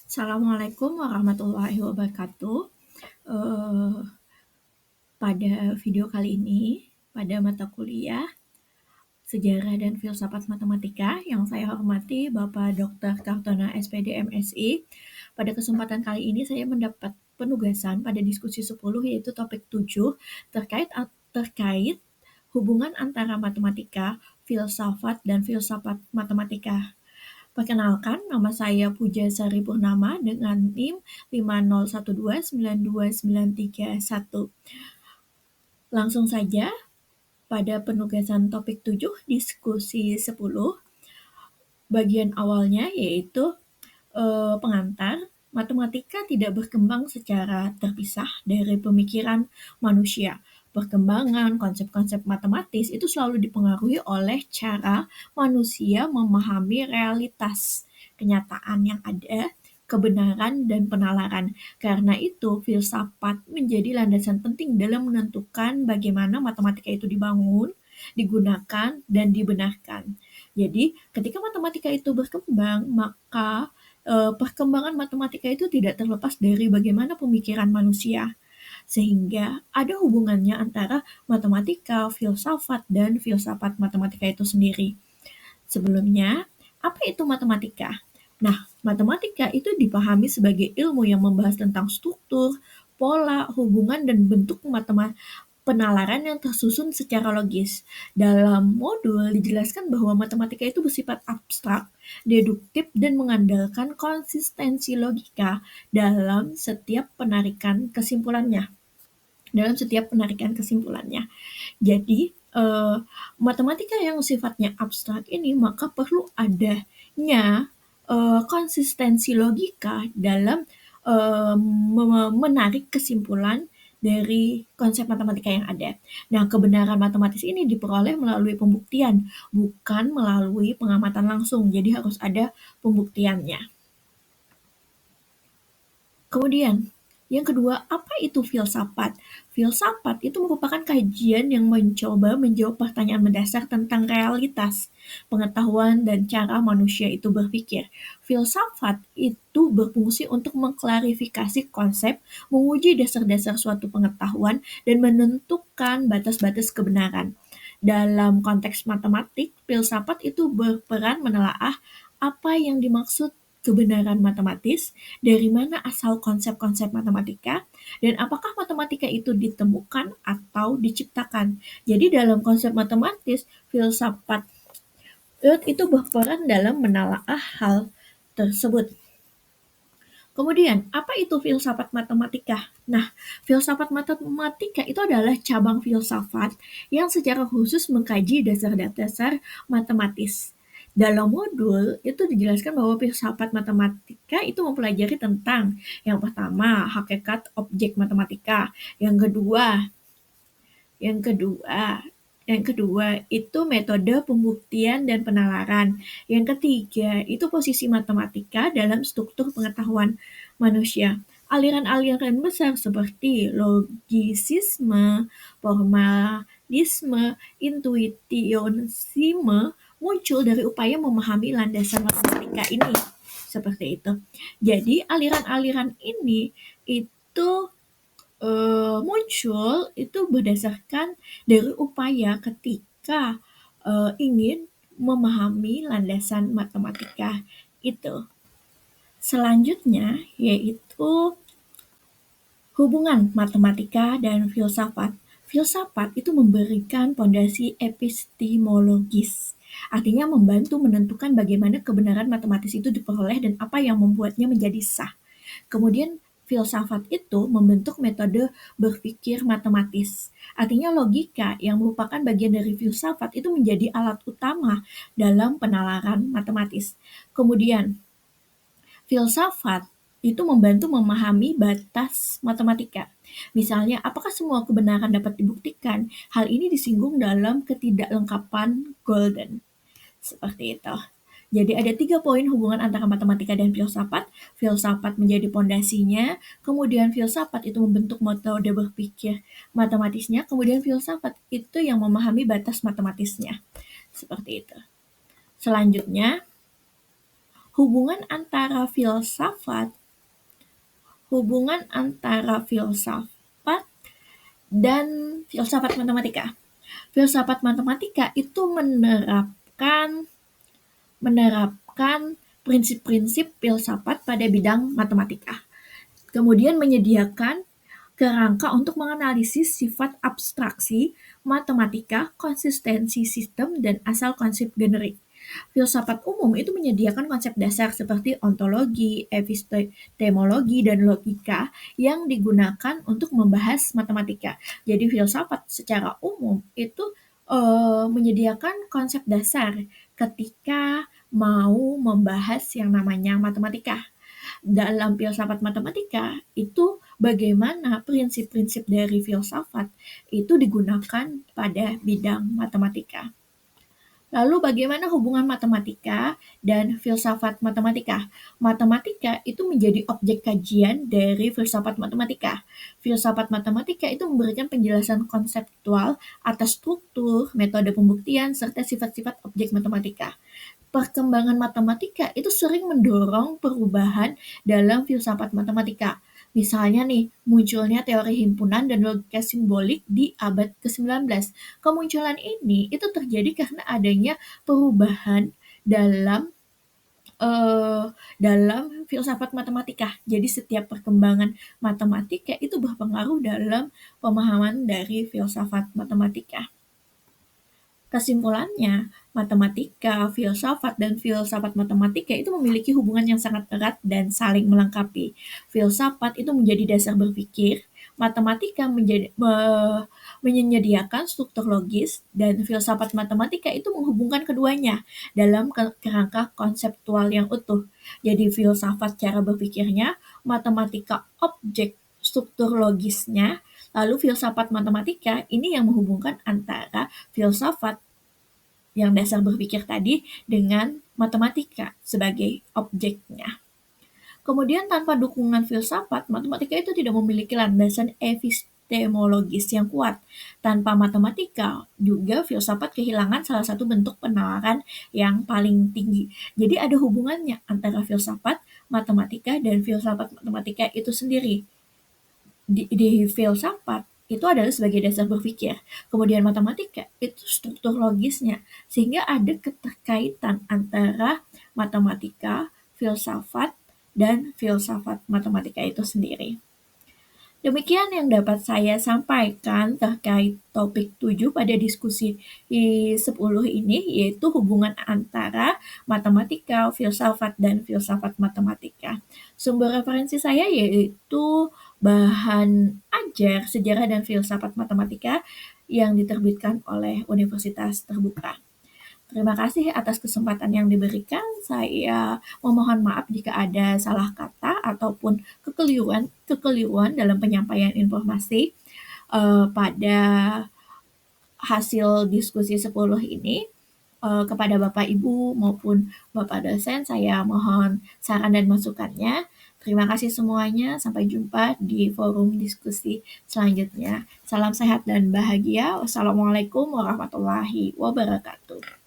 Assalamualaikum warahmatullahi wabarakatuh. Eh, Pada video kali ini, pada mata kuliah Sejarah dan Filsafat Matematika yang saya hormati Bapak Dr. Kartono SPD MSI. Pada kesempatan kali ini saya mendapat penugasan pada diskusi 10 yaitu topik 7 terkait hubungan antara matematika, filsafat, dan filsafat matematika. Perkenalkan, nama saya Puja Sari Purnama dengan NIM 5012929391. Langsung saja pada penugasan topik 7 diskusi 10, bagian awalnya yaitu pengantar. Matematika tidak berkembang secara terpisah dari pemikiran manusia. Perkembangan konsep-konsep matematis itu selalu dipengaruhi oleh cara manusia memahami realitas, kenyataan yang ada, kebenaran, dan penalaran. Karena itu, filsafat menjadi landasan penting dalam menentukan bagaimana matematika itu dibangun, digunakan, dan dibenarkan. Jadi, ketika matematika itu berkembang, maka perkembangan matematika itu tidak terlepas dari bagaimana pemikiran manusia, sehingga ada hubungannya antara matematika, filsafat, dan filsafat matematika itu sendiri. Sebelumnya, apa itu matematika? Nah, matematika itu dipahami sebagai ilmu yang membahas tentang struktur, pola, hubungan, dan bentuk penalaran yang tersusun secara logis. Dalam modul dijelaskan bahwa matematika itu bersifat abstrak, deduktif, dan mengandalkan konsistensi logika dalam setiap penarikan kesimpulannya. Jadi, matematika yang sifatnya abstrak ini maka perlu adanya konsistensi logika dalam menarik kesimpulan dari konsep matematika yang ada. Nah, kebenaran matematis ini diperoleh melalui pembuktian, bukan melalui pengamatan langsung. Jadi harus ada pembuktiannya. Kemudian, yang kedua, apa itu filsafat? Filsafat itu merupakan kajian yang mencoba menjawab pertanyaan mendasar tentang realitas, pengetahuan, dan cara manusia itu berpikir. Filsafat itu berfungsi untuk mengklarifikasi konsep, menguji dasar-dasar suatu pengetahuan, dan menentukan batas-batas kebenaran. Dalam konteks matematik, filsafat itu berperan menelaah apa yang dimaksud kebenaran matematis, dari mana asal konsep-konsep matematika, dan apakah matematika itu ditemukan atau diciptakan. Jadi dalam konsep matematis, filsafat itu berperan dalam menelaah hal tersebut. Kemudian, apa itu filsafat matematika? Nah, filsafat matematika itu adalah cabang filsafat yang secara khusus mengkaji dasar-dasar matematis. Dalam modul itu dijelaskan bahwa filsafat matematika itu mempelajari tentang yang pertama hakikat objek matematika, yang kedua yang kedua itu metode pembuktian dan penalaran. Yang ketiga itu posisi matematika dalam struktur pengetahuan manusia. Aliran-aliran besar seperti logisisme, formalisme, intuitionisme muncul dari upaya memahami landasan matematika ini. Seperti itu. Jadi aliran-aliran ini itu muncul itu berdasarkan dari upaya ketika ingin memahami landasan matematika itu. Selanjutnya yaitu hubungan matematika dan filsafat. Filsafat itu memberikan pondasi epistemologis, artinya membantu menentukan bagaimana kebenaran matematis itu diperoleh dan apa yang membuatnya menjadi sah. Kemudian filsafat itu membentuk metode berpikir matematis. Artinya logika yang merupakan bagian dari filsafat itu menjadi alat utama dalam penalaran matematis. Kemudian filsafat itu membantu memahami batas matematika. Misalnya, apakah semua kebenaran dapat dibuktikan? Hal ini disinggung dalam ketidaklengkapan Golden. Seperti itu. Jadi ada 3 poin hubungan antara matematika dan filsafat. Filsafat menjadi pondasinya, kemudian filsafat itu membentuk metode berpikir matematisnya, kemudian filsafat itu yang memahami batas matematisnya. Seperti itu. Selanjutnya, hubungan antara filsafat dan filsafat matematika. Filsafat matematika itu menerapkan prinsip-prinsip filsafat pada bidang matematika. Kemudian menyediakan kerangka untuk menganalisis sifat abstraksi matematika, konsistensi sistem, dan asal konsep generik. Filsafat umum itu menyediakan konsep dasar seperti ontologi, epistemologi, dan logika yang digunakan untuk membahas matematika. Jadi filsafat secara umum itu menyediakan konsep dasar ketika mau membahas yang namanya matematika. Dalam filsafat matematika itu bagaimana prinsip-prinsip dari filsafat itu digunakan pada bidang matematika. Lalu bagaimana hubungan matematika dan filsafat matematika? Matematika itu menjadi objek kajian dari filsafat matematika. Filsafat matematika itu memberikan penjelasan konseptual atas struktur, metode pembuktian, serta sifat-sifat objek matematika. Perkembangan matematika itu sering mendorong perubahan dalam filsafat matematika. Misalnya nih, munculnya teori himpunan dan logika simbolik di abad ke-19. Kemunculan ini itu terjadi karena adanya perubahan dalam filsafat matematika. Jadi setiap perkembangan matematika itu berpengaruh dalam pemahaman dari filsafat matematika. Kesimpulannya, matematika, filsafat, dan filsafat matematika itu memiliki hubungan yang sangat erat dan saling melengkapi. Filsafat itu menjadi dasar berpikir, matematika menyediakan struktur logis, dan filsafat matematika itu menghubungkan keduanya dalam kerangka konseptual yang utuh. Jadi filsafat cara berpikirnya, matematika objek struktur logisnya, lalu filsafat matematika ini yang menghubungkan antara filsafat yang dasar berpikir tadi dengan matematika sebagai objeknya. Kemudian tanpa dukungan filsafat, matematika itu tidak memiliki landasan epistemologis yang kuat. Tanpa matematika, juga filsafat kehilangan salah satu bentuk penalaran yang paling tinggi. Jadi ada hubungannya antara filsafat, matematika, dan filsafat matematika itu sendiri. Di filsafat itu adalah sebagai dasar berpikir. Kemudian matematika itu struktur logisnya. Sehingga ada keterkaitan antara matematika, filsafat, dan filsafat matematika itu sendiri. Demikian yang dapat saya sampaikan terkait topik 7 pada diskusi 10 ini, yaitu hubungan antara matematika, filsafat, dan filsafat matematika. Sumber referensi saya yaitu bahan ajar sejarah dan filsafat matematika yang diterbitkan oleh Universitas Terbuka. Terima kasih atas kesempatan yang diberikan. Saya memohon maaf jika ada salah kata ataupun kekeliruan dalam penyampaian informasi pada hasil diskusi 10 ini. Kepada Bapak Ibu maupun Bapak dosen, saya mohon saran dan masukannya. Terima kasih semuanya. Sampai jumpa di forum diskusi selanjutnya. Salam sehat dan bahagia. Wassalamualaikum warahmatullahi wabarakatuh.